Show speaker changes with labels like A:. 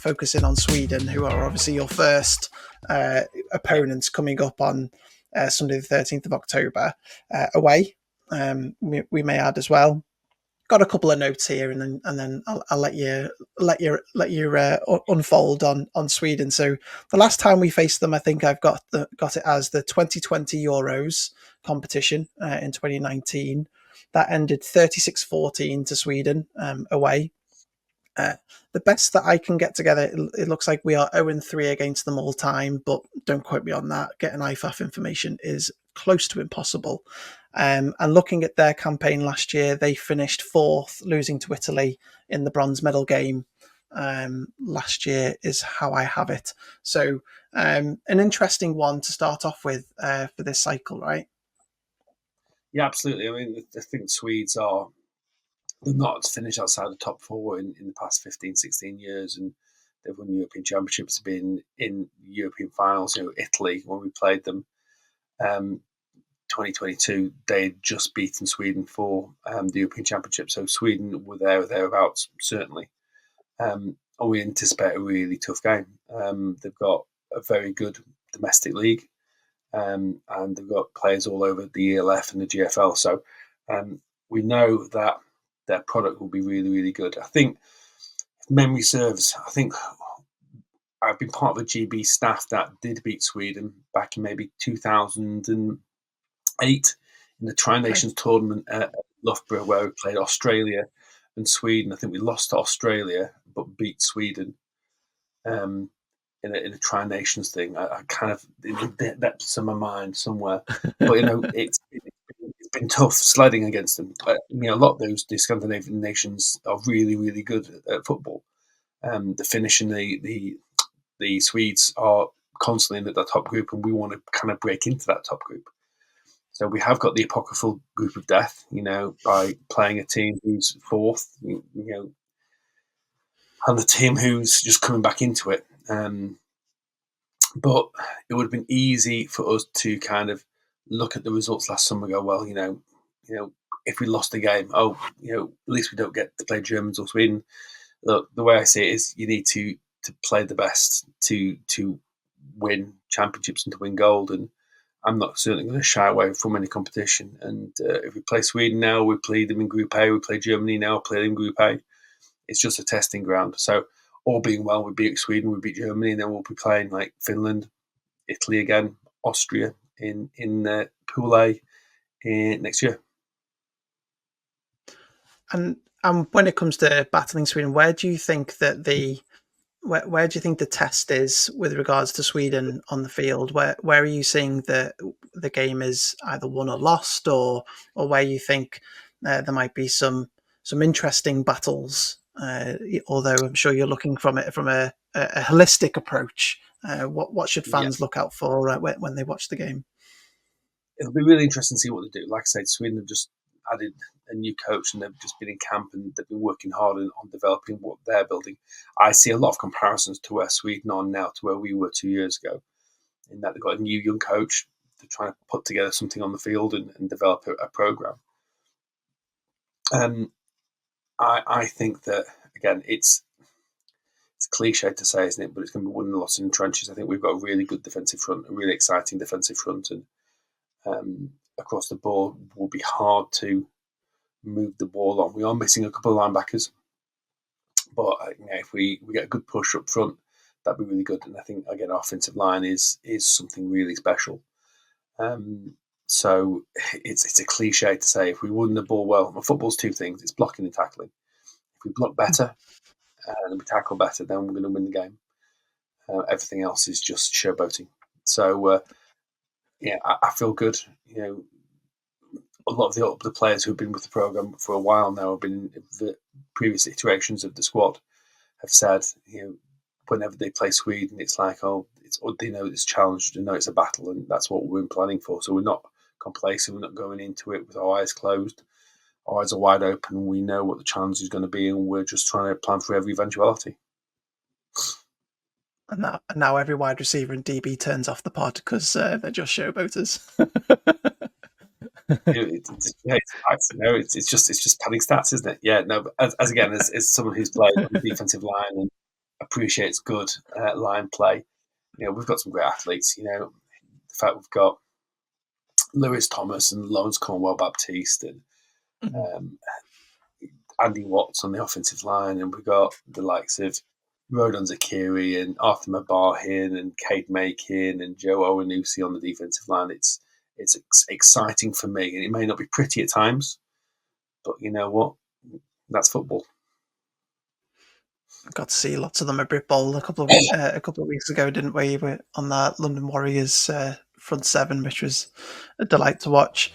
A: focusing on Sweden, who are obviously your first opponents coming up on Sunday the 13th of October away. We may add as well. Got a couple of notes here, and then I'll let you unfold on Sweden. So the last time we faced them, I think I've got it as the 2020 Euros competition in 2019. That ended 36-14 to Sweden away. The best that I can get together, it looks like we are 0-3 against them all time, but don't quote me on that. Getting IFAF information is close to impossible. And looking at their campaign last year, they finished fourth, losing to Italy in the bronze medal game last year, is how I have it. So an interesting one to start off with for this cycle, right?
B: Yeah, absolutely. I mean, I think Swedes are not finished outside the top four in the past 15, 16 years, and they've won European Championships, been in European finals. Italy, when we played them, 2022, they had just beaten Sweden for the European Championship. So Sweden were there or thereabouts, certainly. And we anticipate a really tough game. They've got a very good domestic league, and they've got players all over the ELF and the GFL. So we know that their product will be really, really good. I think, if memory serves, I think I've been part of a GB staff that did beat Sweden back in maybe 2008 in the Tri-Nations tournament at Loughborough, where we played Australia and Sweden. I think we lost to Australia but beat Sweden in a Tri-Nations thing. I kind of, in the depths of my mind somewhere. But, it's been tough sledding against them. A lot of the Scandinavian nations are really, really good at football. The Finnish and the Swedes are constantly in the top group, and we want to kind of break into that top group. So we have got the apocryphal group of death, by playing a team who's fourth, and the team who's just coming back into it. But it would have been easy for us to kind of look at the results last summer and go, well, if we lost the game, at least we don't get to play Germans or Sweden. Look, the way I see it is you need to play the best to win championships and to win gold. And I'm not certainly going to shy away from any competition. And if we play Sweden now, we play them in Group A. We play Germany now, play them in Group A. It's just a testing ground. So all being well, we beat Sweden, we beat Germany, and then we'll be playing like Finland, Italy again, Austria in Pool A next year.
A: And when it comes to battling Sweden, where do you think the test is with regards to Sweden on the field? Where are you seeing the game is either won or lost, or where you think there might be some interesting battles? Although I'm sure you're looking from a holistic approach. What should fans look out for when they watch the game?
B: It'll be really interesting to see what they do. Like I said, Sweden have just added a new coach, and they've just been in camp, and they've been working hard on developing what they're building. I see a lot of comparisons to where Sweden are now to where we were 2 years ago, in that they've got a new young coach. They're trying to put together something on the field and develop a program. I think that, again, it's cliche to say, isn't it? But it's going to be winning and loss in the trenches. I think we've got a really good defensive front, a really exciting defensive front, and across the board will be hard to move the ball on. We are missing a couple of linebackers, but if we get a good push up front, that'd be really good. And I think, again, our offensive line is something really special. So it's a cliche to say if we win the ball well. Football's two things: it's blocking and tackling. If we block better and we tackle better, then we're going to win the game. Everything else is just showboating. So I feel good. A lot of the players who've been with the program for a while now, have been in the previous iterations of the squad, have said, whenever they play Sweden, it's like, they know it's challenged, they know it's a battle, and that's what we've been planning for. So we're not complacent, we're not going into it with our eyes closed. Our eyes are wide open. We know what the challenge is going to be, and we're just trying to plan for every eventuality.
A: And now every wide receiver and DB turns off the pod because they're just showboaters.
B: It's just padding stats, isn't it? Yeah, no. As someone who's played on the defensive line and appreciates good line play. We've got some great athletes. The fact we've got Lewis Thomas and Lawrence Cornwell Baptiste and
A: Mhm.
B: um, Andy Watts on the offensive line, and we've got the likes of Rodon Zakiri and Arthur Mabahin and Cade Makin and Joe Owanusi on the defensive line. It's exciting for me, and it may not be pretty at times, but you know what? That's football.
A: Got to see lots of them at Brit Bowl a couple of weeks ago, didn't we? We were on that London Warriors front seven, which was a delight to watch.